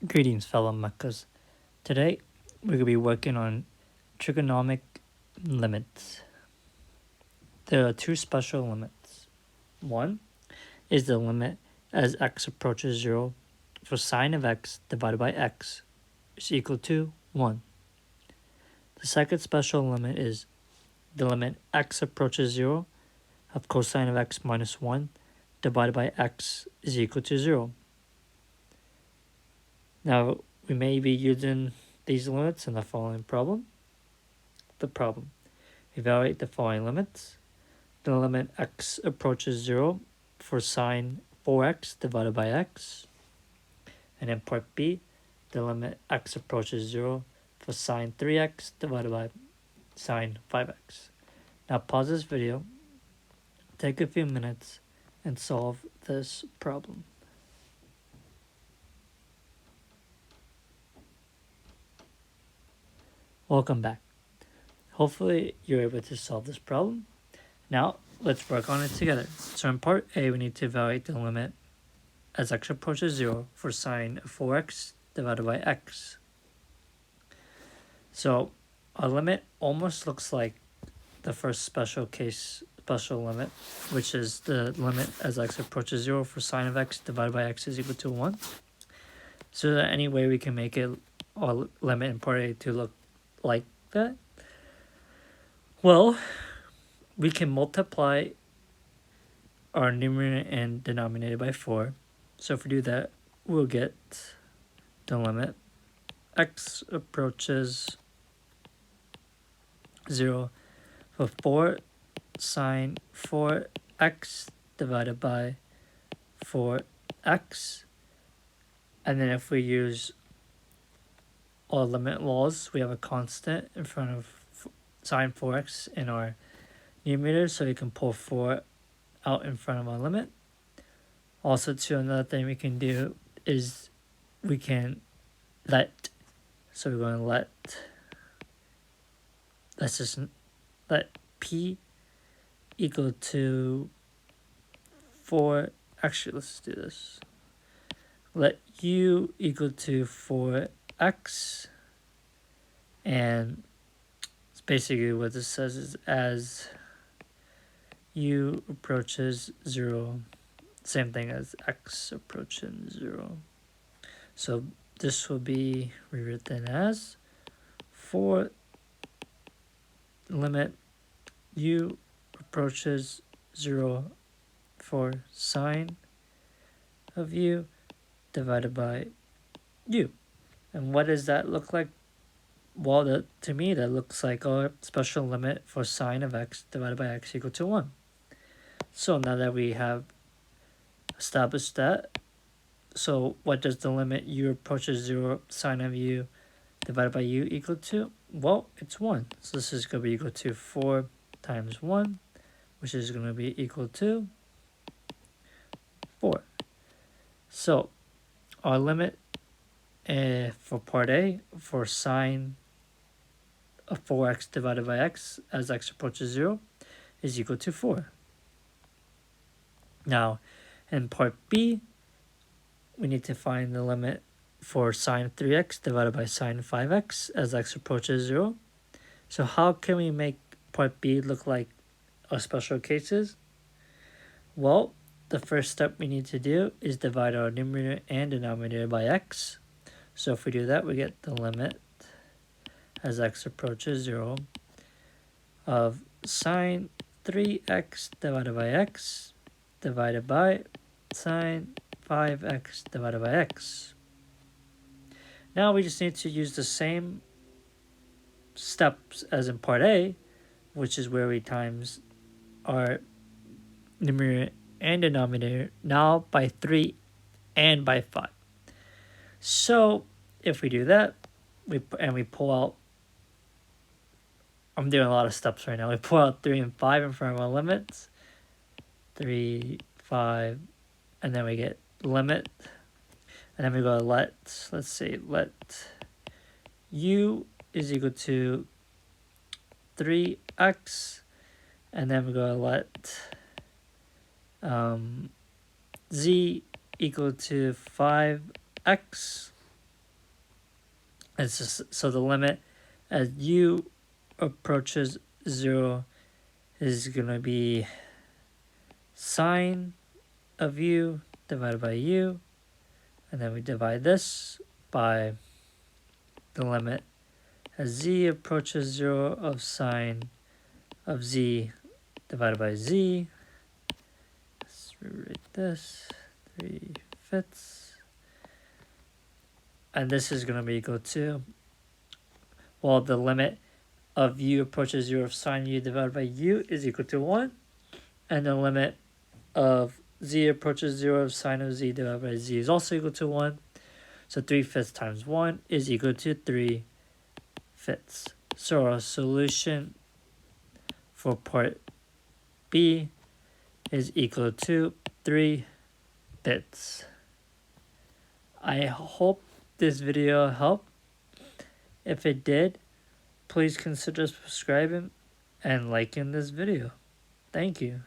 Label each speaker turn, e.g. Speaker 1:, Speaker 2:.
Speaker 1: Greetings, fellow muckers. Today, we're going to be working on trigonometric limits. There are two special limits. One is the limit as x approaches 0 for sine of x divided by x is equal to 1. The second special limit is the limit x approaches 0 of cosine of x minus 1 divided by x is equal to 0. Now, we may be using these limits in the following problem. The problem. Evaluate the following limits. The limit x approaches 0 for sine 4x divided by x. And in part B, the limit x approaches 0 for sine 3x divided by sine 5x. Now pause this video, take a few minutes, and solve this problem. Welcome back. Hopefully you're able to solve this problem. Now let's work on it together. So in part A, we need to evaluate the limit as x approaches 0 for sine 4x divided by x. So our limit almost looks like the first special limit, which is the limit as x approaches 0 for sine of x divided by x is equal to 1. So is there any way we can make it our limit in part A to look like that? Well, we can multiply our numerator and denominator by 4. So if we do that, we'll get the limit x approaches 0 for 4 sine 4x divided by 4x. And then if we use our limit laws, we have a constant in front of sine 4x in our numerator, so we can pull 4 out in front of our limit. Also, too, another thing we can do is we can let, so we're going to let's just let p equal to 4, actually let's do this. Let u equal to 4x, and it's basically what this says is as u approaches 0, same thing as x approaching 0. So this will be rewritten as 4 limit u approaches 0 for sine of u divided by u. And what does that look like? Well, to me, that looks like our special limit for sine of x divided by x equal to 1. So now that we have established that, so what does the limit u approaches 0 sine of u divided by u equal to? Well, it's 1. So this is going to be equal to 4 times 1, which is going to be equal to 4. So our limit for part A for sine of 4x divided by x as x approaches 0 is equal to 4. Now, in part B, we need to find the limit for sine 3x divided by sine 5x as x approaches 0. So how can we make part B look like our special cases? Well, the first step we need to do is divide our numerator and denominator by x. So if we do that, we get the limit as x approaches 0 of sine 3x divided by x divided by sine 5x divided by x. Now we just need to use the same steps as in part A, which is where we times our numerator and denominator now by 3 and by 5. So if we do that, we pull out, I'm doing a lot of steps right now. We pull out 3 and 5 in front of our limits. 3, 5, and then we get limit. And then we go let's say let u is equal to 3x. And then we go let z equal to 5x. It's just, so the limit as u approaches 0 is going to be sine of u divided by u, and then we divide this by the limit as z approaches 0 of sine of z divided by z. Let's rewrite this, 3/5. And this is going to be equal to, well, the limit of u approaches 0 of sine u divided by u is equal to 1. And the limit of z approaches 0 of sine of z divided by z is also equal to 1. So 3/5 times 1 is equal to 3/5. So our solution for part B is equal to 3 bits. I hope this video helped. If it did, please consider subscribing and liking this video. Thank you.